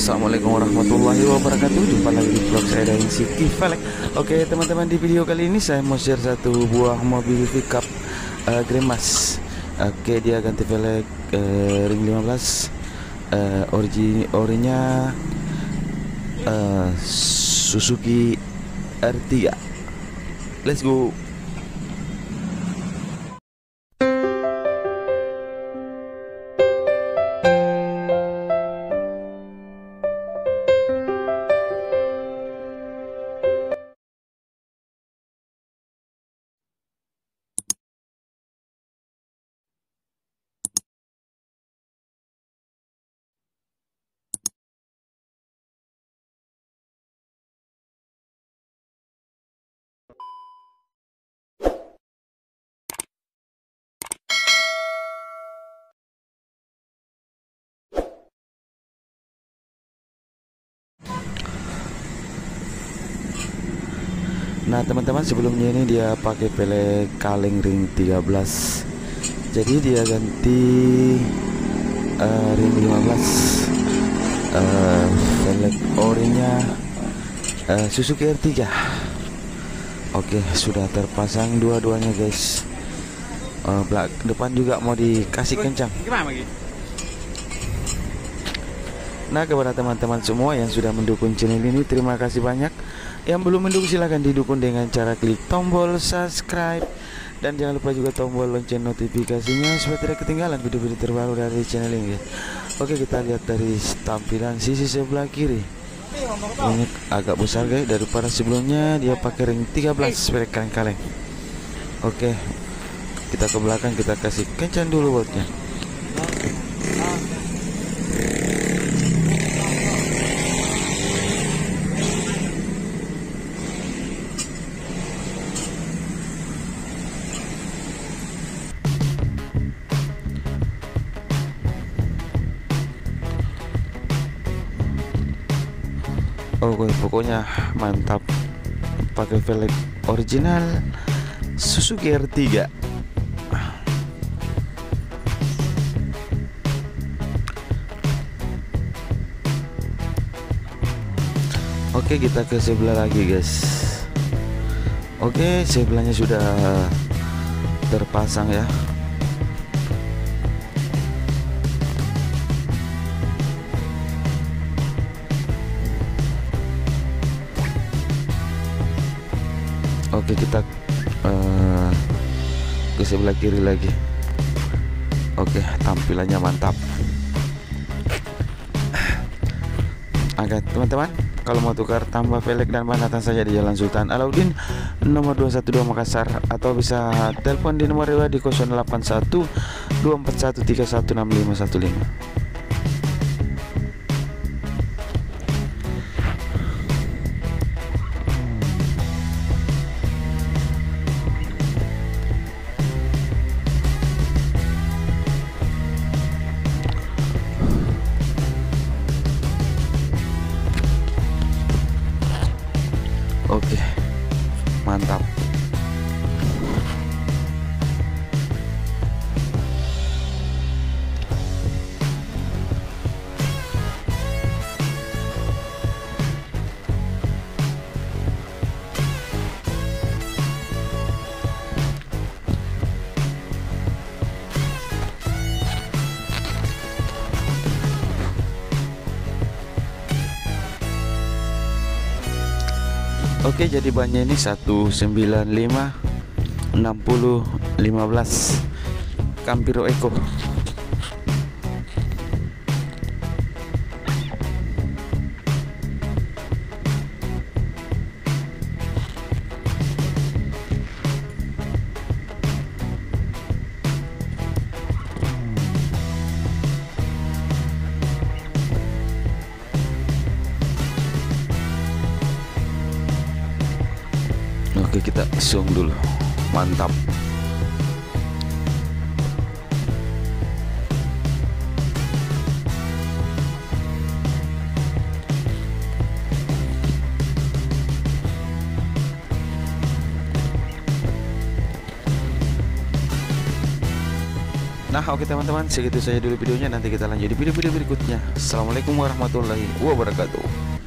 Assalamualaikum warahmatullahi wabarakatuh. Jumpa lagi di vlog saya dari City Velg. Oke teman-teman, di video kali ini saya mau share satu buah mobil pickup Grandmas. Oke, dia ganti velg ring 15, orinya Suzuki R3. Let's go. Nah teman-teman, sebelumnya ini dia pakai velg kaleng ring 13, jadi dia ganti ring 15, velg orinya Suzuki R3. Oke, sudah terpasang dua-duanya guys. Depan juga mau dikasih kencang. Nah, kepada teman-teman semua yang sudah mendukung channel ini, terima kasih banyak. Yang belum mendukung silahkan didukung dengan cara klik tombol subscribe, dan jangan lupa juga tombol lonceng notifikasinya supaya tidak ketinggalan video-video terbaru dari channel ini. Oke, kita lihat dari tampilan sisi sebelah kiri. Ini agak besar guys daripada sebelumnya. Dia pakai ring 13 velg kaleng-kaleng. Oke, kita ke belakang, kita kasih kencang dulu bautnya. Oke, pokoknya mantap, pakai velg original Suzuki R3. Oke, kita ke sebelah lagi guys. Oke, sebelahnya sudah terpasang ya. Oke, kita ke sebelah kiri lagi. Oke, tampilannya mantap. Oke teman-teman, kalau mau tukar tambah velg dan ban, datang saja di Jalan Sultan Alauddin nomor 212 Makassar, atau bisa telepon di nomor WA di 081 241 316515. Oke, mantap. Oke, jadi bannya ini 195 60 15 Campiro Eco. Oke, kita zoom dulu. Mantap. Nah oke teman-teman, segitu saja dulu videonya. Nanti kita lanjut di video-video berikutnya. Assalamualaikum warahmatullahi wabarakatuh.